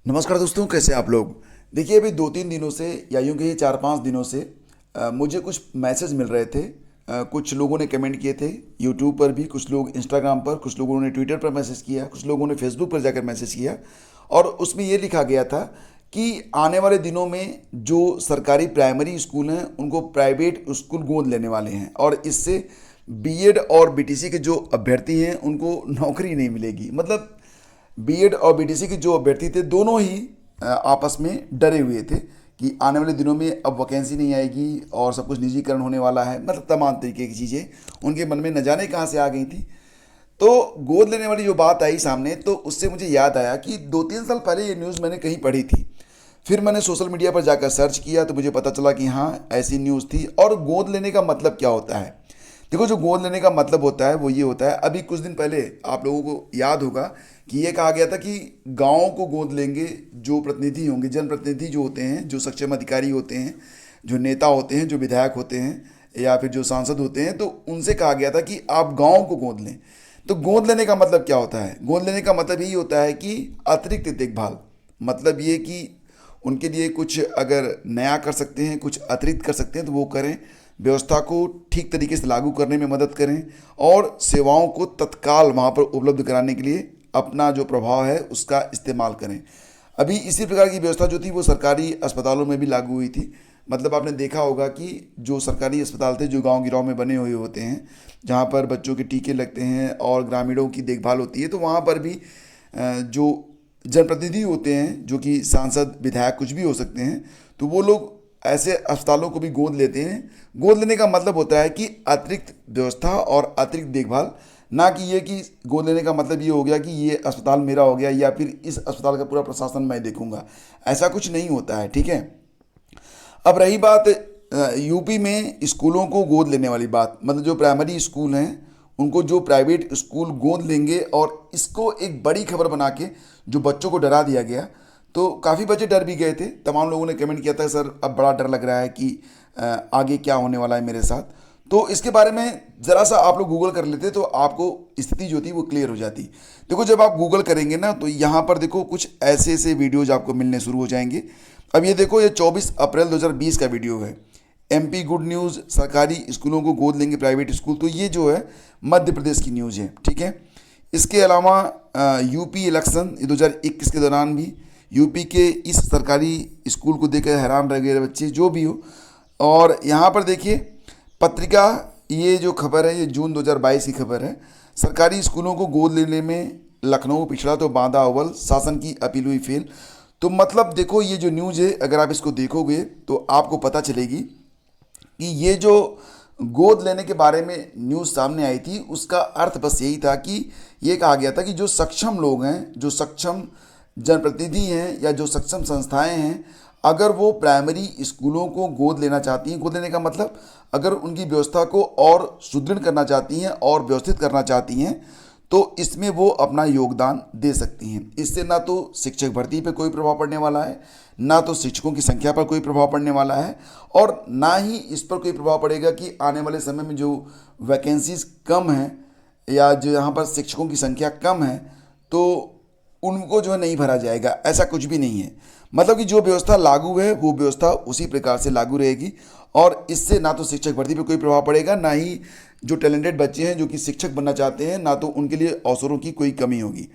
नमस्कार दोस्तों, कैसे आप लोग। देखिए, अभी 2-3 दिनों से या यूँ कहिए 4-5 दिनों से मुझे कुछ मैसेज मिल रहे थे। कुछ लोगों ने कमेंट किए थे यूट्यूब पर भी, कुछ लोग इंस्टाग्राम पर, कुछ लोगों ने ट्विटर पर मैसेज किया, कुछ लोगों ने फेसबुक पर जाकर मैसेज किया। और उसमें ये लिखा गया था कि आने वाले दिनों में जो सरकारी प्राइमरी स्कूल हैं उनको प्राइवेट स्कूल गोद लेने वाले हैं, और इससे बीएड और बीटीसी के जो अभ्यर्थी हैं उनको नौकरी नहीं मिलेगी। मतलब बीएड और बीटीसी के जो अभ्यर्थी थे दोनों ही आपस में डरे हुए थे कि आने वाले दिनों में अब वैकेंसी नहीं आएगी और सब कुछ निजीकरण होने वाला है। मतलब तमाम तरीके की चीज़ें उनके मन में न जाने कहाँ से आ गई थी। तो गोद लेने वाली जो बात आई सामने, तो उससे मुझे याद आया कि 2-3 साल पहले ये न्यूज़ मैंने कहीं पढ़ी थी। फिर मैंने सोशल मीडिया पर जाकर सर्च किया तो मुझे पता चला कि हाँ, ऐसी न्यूज़ थी। और गोद लेने का मतलब क्या होता है? देखो, जो गोद लेने का मतलब होता है वो ये होता है, अभी कुछ दिन पहले आप लोगों को याद होगा कि ये कहा गया था कि गाँव को गोद लेंगे जो प्रतिनिधि होंगे, जनप्रतिनिधि जो होते हैं, जो सक्षम अधिकारी होते हैं, जो नेता होते हैं, जो विधायक होते हैं या फिर जो सांसद होते हैं, तो उनसे कहा गया था कि आप गाँव को गोद लें। तो गोद लेने का मतलब क्या होता है? गोद लेने का मतलब यही होता है कि अतिरिक्त देखभाल। मतलब ये कि उनके लिए कुछ अगर नया कर सकते हैं, कुछ अतिरिक्त कर सकते हैं तो वो करें, व्यवस्था को ठीक तरीके से लागू करने में मदद करें और सेवाओं को तत्काल वहाँ पर उपलब्ध कराने के लिए अपना जो प्रभाव है उसका इस्तेमाल करें। अभी इसी प्रकार की व्यवस्था जो थी वो सरकारी अस्पतालों में भी लागू हुई थी। मतलब आपने देखा होगा कि जो सरकारी अस्पताल थे जो गांव गिराव में बने हुए होते हैं, जहाँ पर बच्चों के टीके लगते हैं और ग्रामीणों की देखभाल होती है, तो वहाँ पर भी जो जनप्रतिनिधि होते हैं, जो कि सांसद विधायक कुछ भी हो सकते हैं, तो वो लोग ऐसे अस्पतालों को भी गोद लेते हैं। गोद लेने का मतलब होता है कि अतिरिक्त व्यवस्था और अतिरिक्त देखभाल, ना कि ये कि गोद लेने का मतलब ये हो गया कि ये अस्पताल मेरा हो गया या फिर इस अस्पताल का पूरा प्रशासन मैं देखूंगा। ऐसा कुछ नहीं होता है, ठीक है। अब रही बात यूपी में स्कूलों को गोद लेने वाली बात, मतलब जो प्राइमरी स्कूल हैं उनको जो प्राइवेट स्कूल गोद लेंगे, और इसको एक बड़ी खबर बना के जो बच्चों को डरा दिया गया। तो काफ़ी बच्चे डर भी गए थे। तमाम लोगों ने कमेंट किया था, सर अब बड़ा डर लग रहा है कि आगे क्या होने वाला है मेरे साथ। तो इसके बारे में ज़रा सा आप लोग गूगल कर लेते तो आपको स्थिति जो थी वो क्लियर हो जाती। देखो, जब आप गूगल करेंगे ना तो यहाँ पर देखो कुछ ऐसे ऐसे वीडियोज आपको मिलने शुरू हो जाएंगे। अब ये देखो, ये 24 अप्रैल 2020 का वीडियो है। एमपी गुड न्यूज़, सरकारी स्कूलों को गोद लेंगे प्राइवेट स्कूल। तो ये जो है मध्य प्रदेश की न्यूज़ है, ठीक है। इसके अलावा यूपी इलेक्शन 2021 के दौरान भी यूपी के इस सरकारी स्कूल को देखकर हैरान रह गए बच्चे, जो भी हो। और यहाँ पर देखिए पत्रिका, ये जो खबर है ये जून 2022 की खबर है। सरकारी स्कूलों को गोद लेने में लखनऊ पिछड़ा तो बांदा अव्वल, शासन की अपील हुई फेल। तो मतलब देखो, ये जो न्यूज़ है अगर आप इसको देखोगे तो आपको पता चलेगी कि ये जो गोद लेने के बारे में न्यूज़ सामने आई थी उसका अर्थ बस यही था कि ये कहा गया था कि जो सक्षम लोग हैं, जो सक्षम जनप्रतिनिधि हैं या जो सक्षम संस्थाएं हैं, अगर वो प्राइमरी स्कूलों को गोद लेना चाहती हैं, गोद लेने का मतलब अगर उनकी व्यवस्था को और सुदृढ़ करना चाहती हैं और व्यवस्थित करना चाहती हैं, तो इसमें वो अपना योगदान दे सकती हैं। इससे ना तो शिक्षक भर्ती पे कोई प्रभाव पड़ने वाला है, ना तो शिक्षकों की संख्या पर कोई प्रभाव पड़ने वाला है, और ना ही इस पर कोई प्रभाव पड़ेगा कि आने वाले समय में जो वैकेंसीज कम हैं या जो यहाँ पर शिक्षकों की संख्या कम है तो उनको जो है नहीं भरा जाएगा। ऐसा कुछ भी नहीं है। मतलब कि जो व्यवस्था लागू है वो व्यवस्था उसी प्रकार से लागू रहेगी, और इससे ना तो शिक्षक भर्ती पे कोई प्रभाव पड़ेगा, ना ही जो टैलेंटेड बच्चे हैं जो कि शिक्षक बनना चाहते हैं, ना तो उनके लिए अवसरों की कोई कमी होगी।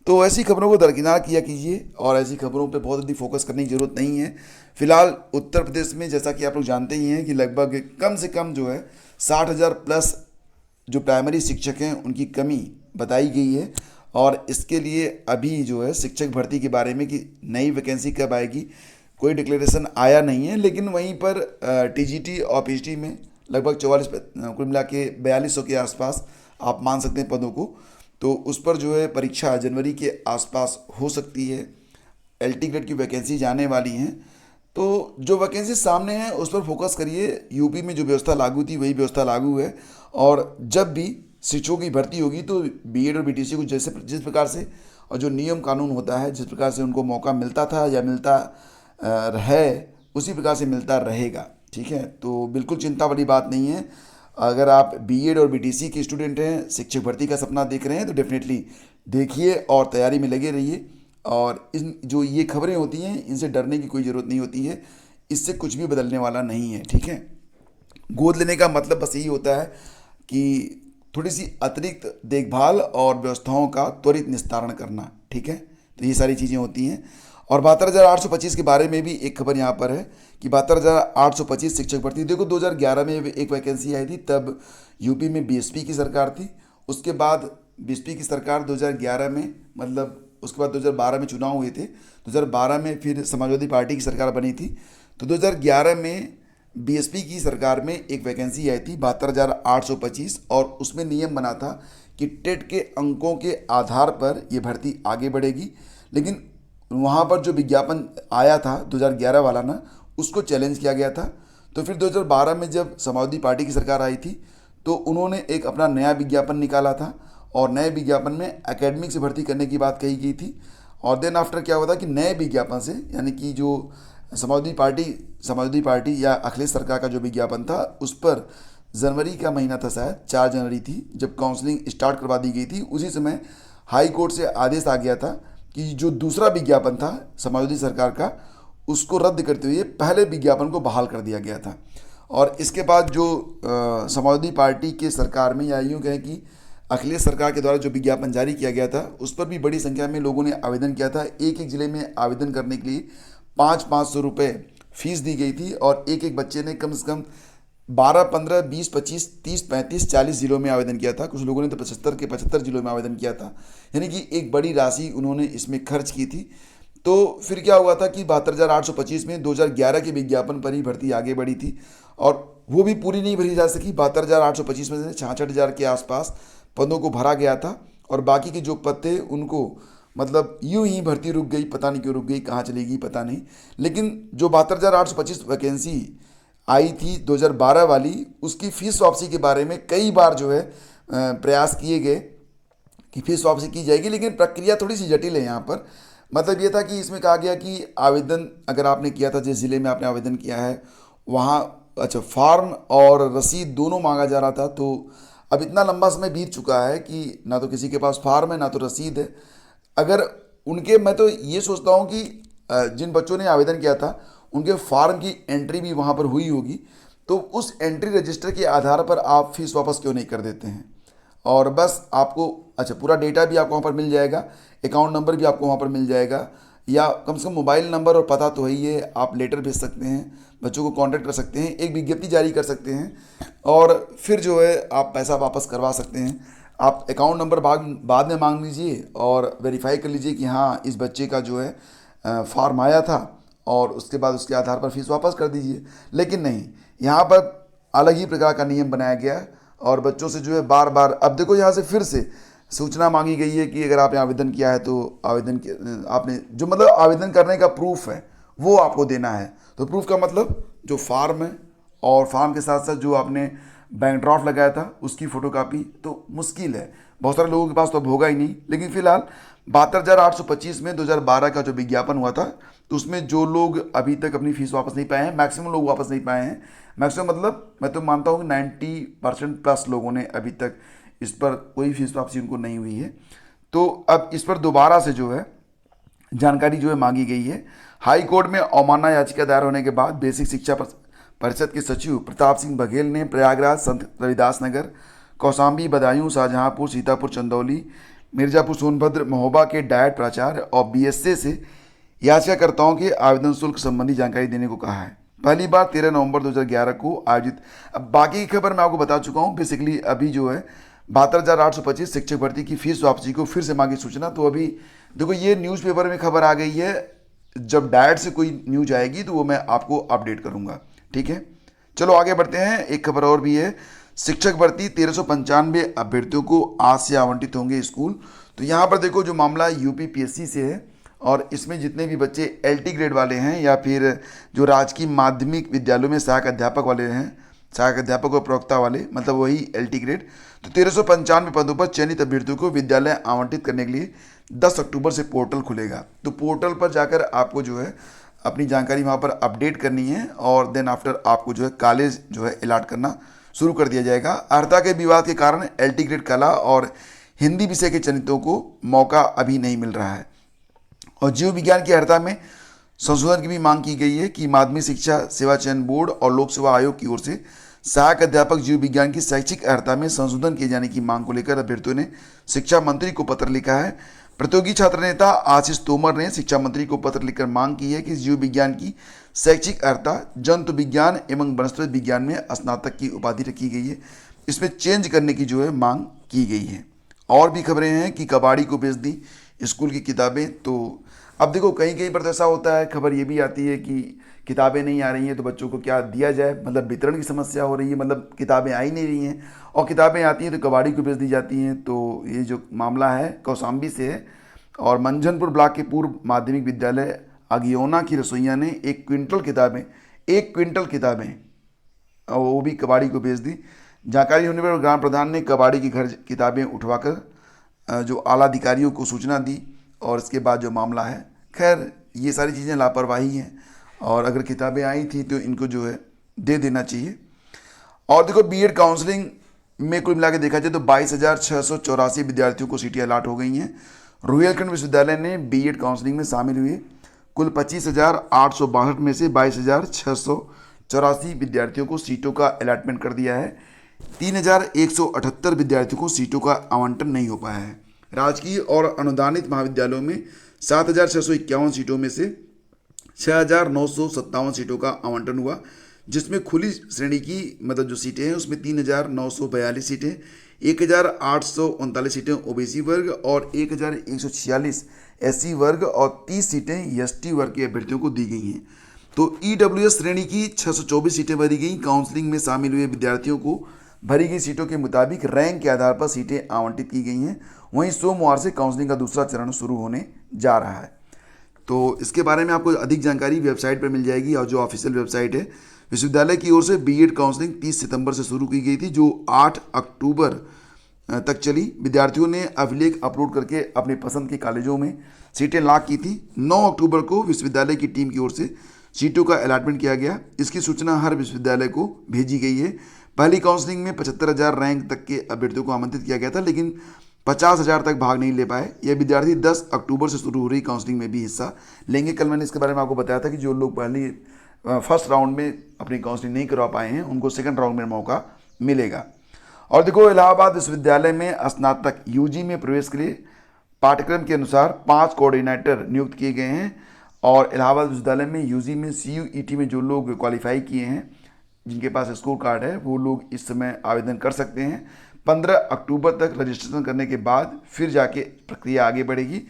तो ऐसी खबरों को दरकिनार किया कीजिए, और ऐसी खबरों पे बहुत जल्दी फोकस करने की ज़रूरत नहीं है। फिलहाल उत्तर प्रदेश में जैसा कि आप लोग जानते ही हैं कि लगभग कम से कम जो है 60,000 प्लस जो प्राइमरी शिक्षक हैं उनकी कमी बताई गई है। और इसके लिए अभी जो है शिक्षक भर्ती के बारे में कि नई वैकेंसी कब आएगी कोई डिक्लेरेशन आया नहीं है। लेकिन वहीं पर टीजीटी और पीजीटी में लगभग 44, कुल मिला के 4200 के आसपास आप मान सकते हैं पदों को। तो उस पर जो है परीक्षा जनवरी के आसपास हो सकती है। एलटी ग्रेड की वैकेंसी जाने वाली हैं। तो जो वैकेंसी सामने है उस पर फोकस करिए। यूपी में जो व्यवस्था लागू थी वही व्यवस्था लागू है, और जब भी शिक्षकों की भर्ती होगी तो बीएड और बीटीसी को जैसे जिस प्रकार से और जो नियम कानून होता है, जिस प्रकार से उनको मौका मिलता था या मिलता है, उसी प्रकार से मिलता रहेगा, ठीक है। तो बिल्कुल चिंता वाली बात नहीं है। अगर आप बीएड और बीटीसी के स्टूडेंट हैं, शिक्षक भर्ती का सपना देख रहे हैं, तो डेफिनेटली देखिए और तैयारी में लगे रहिए। और इन जो ये खबरें होती हैं इनसे डरने की कोई ज़रूरत नहीं होती है, इससे कुछ भी बदलने वाला नहीं है, ठीक है। गोद लेने का मतलब बस यही होता है कि थोड़ी सी अतिरिक्त देखभाल और व्यवस्थाओं का त्वरित निस्तारण करना, ठीक है। तो ये सारी चीज़ें होती हैं। और 72,825 के बारे में भी एक खबर यहाँ पर है कि 72,825 शिक्षक भर्ती। देखो 2011 में एक वैकेंसी आई थी, तब यूपी में बीएसपी की सरकार थी। उसके बाद बीएसपी की सरकार 2011 में, मतलब उसके बाद 2012 में चुनाव हुए थे, 2012 में फिर समाजवादी पार्टी की सरकार बनी थी। तो 2011 में बीएसपी की सरकार में एक वैकेंसी आई थी 72,825, और उसमें नियम बना था कि टेट के अंकों के आधार पर ये भर्ती आगे बढ़ेगी। लेकिन वहाँ पर जो विज्ञापन आया था 2011 वाला ना, उसको चैलेंज किया गया था। तो फिर 2012 में जब समाजवादी पार्टी की सरकार आई थी तो उन्होंने एक अपना नया विज्ञापन निकाला था, और नए विज्ञापन में एकेडमिक से भर्ती करने की बात कही गई थी। और देन आफ्टर क्या हुआ था कि नए विज्ञापन से, यानी कि जो समाजवादी पार्टी या अखिलेश सरकार का जो विज्ञापन था, उस पर जनवरी का महीना था, शायद 4 जनवरी थी, जब काउंसलिंग स्टार्ट करवा दी गई थी, उसी समय हाई कोर्ट से आदेश आ गया था कि जो दूसरा विज्ञापन था समाजवादी सरकार का, उसको रद्द करते हुए पहले विज्ञापन को बहाल कर दिया गया था। और इसके बाद जो समाजवादी पार्टी के सरकार में, या यूँ कहें कि अखिलेश सरकार के द्वारा जो विज्ञापन जारी किया गया था, उस पर भी बड़ी संख्या में लोगों ने आवेदन किया था। एक एक ज़िले में आवेदन करने के लिए 500 रुपये फीस दी गई थी, और एक एक बच्चे ने कम से कम 12, 15, 20, 25, 30, 35, 40 ज़िलों में आवेदन किया था। कुछ लोगों ने तो 75 ज़िलों में आवेदन किया था, यानी कि एक बड़ी राशि उन्होंने इसमें खर्च की थी। तो फिर क्या हुआ था कि 72,825 में 2011 के विज्ञापन पर ही भर्ती आगे बढ़ी थी, और वो भी पूरी नहीं भरी जा सकी। 72,825 में से 66,000 के आसपास पदों को भरा गया था, और बाकी के जो पद थे उनको मतलब यूं ही भर्ती रुक गई, पता नहीं क्यों रुक गई, कहाँ चलेगी पता नहीं। लेकिन जो 72,825 वैकेंसी आई थी 2012 वाली, उसकी फीस वापसी के बारे में कई बार जो है प्रयास किए गए कि फीस वापसी की जाएगी, लेकिन प्रक्रिया थोड़ी सी जटिल है यहाँ पर। मतलब ये था कि इसमें कहा गया कि आवेदन अगर आपने किया था, जिस ज़िले में आपने आवेदन किया है वहाँ, अच्छा, फॉर्म और रसीद दोनों मांगा जा रहा था। तो अब इतना लंबा समय बीत चुका है कि ना तो किसी के पास फॉर्म है ना तो रसीद है। अगर उनके, मैं तो ये सोचता हूँ कि जिन बच्चों ने आवेदन किया था उनके फॉर्म की एंट्री भी वहाँ पर हुई होगी, तो उस एंट्री रजिस्टर के आधार पर आप फीस वापस क्यों नहीं कर देते हैं, और बस आपको, अच्छा, पूरा डेटा भी आपको वहाँ पर मिल जाएगा, अकाउंट नंबर भी आपको वहाँ पर मिल जाएगा, या कम से कम मोबाइल नंबर और पता तो है ही है। आप लेटर भेज सकते हैं, बच्चों को कांटेक्ट कर सकते हैं, एक विज्ञप्ति जारी कर सकते हैं, और फिर जो है आप पैसा वापस करवा सकते हैं। आप अकाउंट नंबर बाद में मांग लीजिए और वेरीफाई कर लीजिए कि हाँ इस बच्चे का जो है फॉर्म आया था, और उसके बाद उसके आधार पर फीस वापस कर दीजिए। लेकिन नहीं, यहाँ पर अलग ही प्रकार का नियम बनाया गया है, और बच्चों से जो है बार बार, अब देखो यहाँ से फिर से सूचना मांगी गई है कि अगर आपने आवेदन किया है तो आपने जो मतलब आवेदन करने का प्रूफ है वो आपको देना है। तो प्रूफ का मतलब जो फॉर्म है, और फॉर्म के साथ साथ जो आपने बैंक ड्राफ्ट लगाया था उसकी फ़ोटोकॉपी। तो मुश्किल है, बहुत सारे लोगों के पास तो अब होगा ही नहीं। लेकिन फिलहाल 72,825 में 2012 का जो विज्ञापन हुआ था, तो उसमें जो लोग अभी तक अपनी फीस वापस नहीं पाए हैं, मैक्सिमम लोग वापस नहीं पाए हैं। मैक्सिमम मतलब मैं तो मानता हूँ कि 90% प्लस लोगों ने अभी तक इस पर कोई फीस वापसी उनको नहीं हुई है। तो अब इस पर दोबारा से जो है जानकारी जो है मांगी गई है। हाई कोर्ट में अवमानना याचिका दायर होने के बाद बेसिक शिक्षा परिषद के सचिव प्रताप सिंह बघेल ने प्रयागराज, संत रविदास नगर, कौशाम्बी, बदायूं, शाहजहांपुर, सीतापुर, चंदौली, मिर्जापुर, सोनभद्र, महोबा के डायट प्राचार्य और बीएसए से याचिकाकर्ताओं के आवेदन शुल्क संबंधी जानकारी देने को कहा है। पहली बार 13 नवंबर 2011 को आयोजित। अब बाकी की खबर मैं आपको बता चुका हूँ। बेसिकली अभी जो है 72,825 शिक्षक भर्ती की फीस वापसी को फिर से मांगी सूचना। तो अभी देखो ये न्यूज़पेपर में खबर आ गई है, जब डायट से कोई न्यूज आएगी तो वो मैं आपको अपडेट करूँगा, ठीक है। चलो आगे बढ़ते हैं। एक खबर और भी है, शिक्षक भर्ती 1395 अभ्यर्थियों को आज से आवंटित होंगे स्कूल। तो यहाँ पर देखो जो मामला यूपी पीएससी से है, और इसमें जितने भी बच्चे एलटी ग्रेड वाले हैं या फिर जो राजकीय माध्यमिक विद्यालयों में सहायक अध्यापक वाले हैं, सहायक अध्यापक और प्रवक्ता वाले, मतलब वही एलटी ग्रेड, तो 1395 पदों पर चयनित अभ्यर्थियों को विद्यालय आवंटित करने के लिए 10 अक्टूबर से पोर्टल खुलेगा। तो पोर्टल पर जाकर आपको जो है अपनी जानकारी वहाँ पर अपडेट करनी है, और देन आफ्टर आपको जो है कॉलेज जो है अलॉट करना शुरू कर दिया जाएगा। अर्हता के विवाद के कारण एलटी ग्रेड कला और हिंदी विषय के चयनितों को मौका अभी नहीं मिल रहा है। और जीव विज्ञान की अर्हता में संशोधन की भी मांग की गई है कि माध्यमिक शिक्षा सेवा चयन बोर्ड और लोक सेवा आयोग की ओर से सहायक अध्यापक जीव विज्ञान की शैक्षिक अर्हता में संशोधन किए जाने की मांग को लेकर अभ्यर्थियों ने शिक्षा मंत्री को पत्र लिखा है। प्रतियोगी छात्र नेता आशीष तोमर ने शिक्षा मंत्री को पत्र लिखकर मांग की है कि जीव विज्ञान की शैक्षिक अर्हता जंतु विज्ञान एवं वनस्पति विज्ञान में स्नातक की उपाधि रखी गई है, इसमें चेंज करने की जो है मांग की गई है। और भी खबरें हैं कि कबाड़ी को बेच दी स्कूल की किताबें। तो अब देखो कहीं कहीं पर तो ऐसा होता है, खबर ये भी आती है कि किताबें नहीं आ रही हैं तो बच्चों को क्या दिया जाए, मतलब वितरण की समस्या हो रही है, मतलब किताबें आ ही नहीं रही हैं और किताबें आती हैं तो कबाड़ी को बेच दी जाती हैं। तो ये जो मामला है कौशाम्बी से है और मंझनपुर ब्लॉक के पूर्व माध्यमिक विद्यालय अगियोना की रसोइया ने 1 क्विंटल किताबें और वो भी कबाड़ी को बेच दी। जानकारी होने पर ग्राम प्रधान ने कबाड़ी की घर किताबें उठवाकर जो आला अधिकारियों को सूचना दी और इसके बाद जो मामला है, खैर ये सारी चीज़ें लापरवाही हैं और अगर किताबें आई थी तो इनको जो है दे देना चाहिए। और देखो बीएड काउंसलिंग में कुल मिला के देखा जाए तो 22,684 विद्यार्थियों को सीटें अलाट हो गई हैं। रुहेलखंड विश्वविद्यालय ने बीएड काउंसलिंग में शामिल हुए कुल 25,862 में से 22,684 विद्यार्थियों को सीटों का अलॉटमेंट कर दिया है। 3,178 विद्यार्थियों को सीटों का आवंटन नहीं हो पाया है। राजकीय और अनुदानित महाविद्यालयों में 7,651 सीटों में से 6,957 सीटों का आवंटन हुआ, जिसमें खुली श्रेणी की मतलब जो सीटें हैं उसमें 3,942 सीटें, 1,839 सीटें ओबीसी वर्ग और 1,146 एससी वर्ग और 30 सीटें एसटी वर्ग के अभ्यर्थियों को दी गई हैं। तो ईडब्ल्यूएस श्रेणी की 624 सीटें भरी गई। काउंसलिंग में शामिल हुए विद्यार्थियों को भरी गई सीटों के मुताबिक रैंक के आधार पर सीटें आवंटित की गई हैं। वहीं सोमवार से काउंसलिंग का दूसरा चरण शुरू होने जा रहा है। तो इसके बारे में आपको अधिक जानकारी वेबसाइट पर मिल जाएगी और जो ऑफिशियल वेबसाइट है विश्वविद्यालय की ओर से बीएड काउंसलिंग 30 सितंबर से शुरू की गई थी, जो 8 अक्टूबर तक चली। विद्यार्थियों ने अभिलेख अपलोड करके अपनी पसंद के कॉलेजों में सीटें लॉक की थी। 9 अक्टूबर को विश्वविद्यालय की टीम की ओर से सीटों का अलॉटमेंट किया गया। इसकी सूचना हर विश्वविद्यालय को भेजी गई है। पहली काउंसलिंग में 75,000 रैंक तक के अभ्यर्थियों को आमंत्रित किया गया था, लेकिन 50,000 तक भाग नहीं ले पाए। ये विद्यार्थी 10 अक्टूबर से शुरू हो रही काउंसलिंग में भी हिस्सा लेंगे। कल मैंने इसके बारे में आपको बताया था कि जो लोग पहली फर्स्ट राउंड में अपनी काउंसलिंग नहीं करवा पाए हैं उनको सेकंड राउंड में मौका मिलेगा। और देखो इलाहाबाद विश्वविद्यालय में स्नातक यूजी में प्रवेश के लिए पाठ्यक्रम के अनुसार 5 कोऑर्डिनेटर नियुक्त किए गए हैं। और इलाहाबाद विश्वविद्यालय में यूजी में सीयूईटी में जो लोग क्वालिफाई किए हैं, जिनके पास स्कोर कार्ड है, वो लोग इस समय आवेदन कर सकते हैं। 15 अक्टूबर तक रजिस्ट्रेशन करने के बाद फिर जाके प्रक्रिया आगे बढ़ेगी।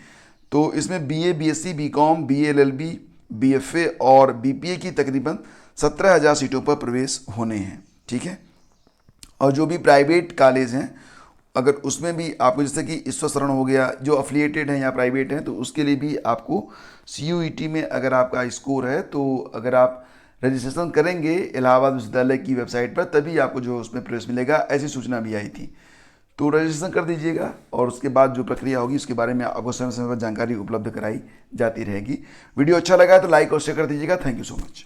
तो इसमें BA, BSc, BCom, BLLB, BFA और बीपीए की तकरीबन 17,000 सीटों पर प्रवेश होने हैं। ठीक है। और जो भी प्राइवेट कॉलेज हैं अगर उसमें भी आपको, जैसे कि ईश्वर शरण हो गया, जो अफिलिएटेड हैं या प्राइवेट हैं, तो उसके लिए भी आपको सीयूईटी में अगर आपका स्कोर है तो अगर आप रजिस्ट्रेशन करेंगे इलाहाबाद विश्वविद्यालय की वेबसाइट पर तभी आपको जो उसमें प्रवेश मिलेगा, ऐसी सूचना भी आई थी। तो रजिस्ट्रेशन कर दीजिएगा और उसके बाद जो प्रक्रिया होगी उसके बारे में आपको समय समय पर जानकारी उपलब्ध कराई जाती रहेगी। वीडियो अच्छा लगा है तो लाइक और शेयर कर दीजिएगा। Thank you so much.